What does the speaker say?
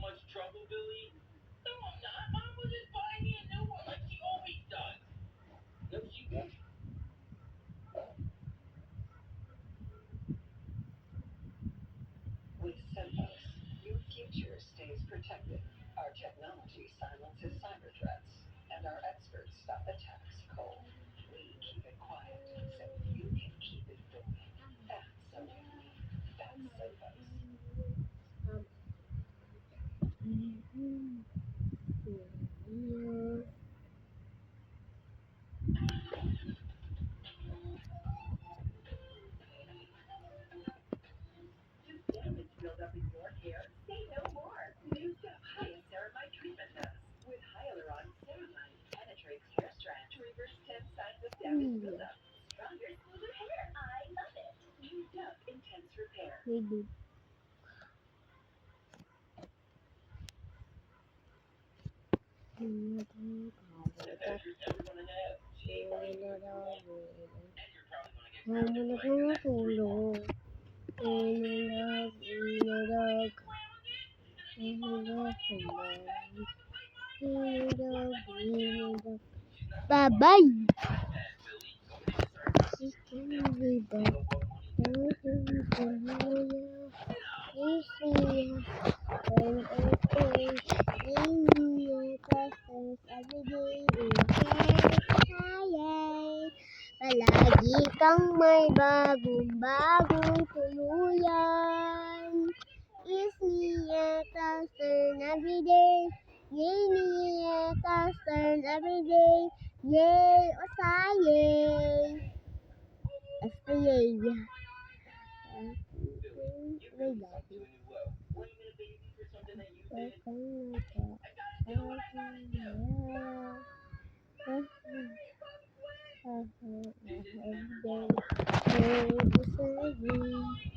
With Sophos, your future stays protected. Our technology silences cyber threats, and our experts stop attacks cold. We keep it quiet so you can keep it going. That's Sophos. That's Sophos. Damage buildup in your hair? Say no more. New Dove Hyaceramide treatment does. With hyaluron ceramide, penetrates hair strands to reverse 10 signs of damage buildup. Stronger, smoother hair. I love it. New Dove Intense Repair. Bye bye. Palagi kang may bagong tuluyan. Is me a concern every day. Yay, me a concern every day. Yay, o sayay. Basta yay. Every day,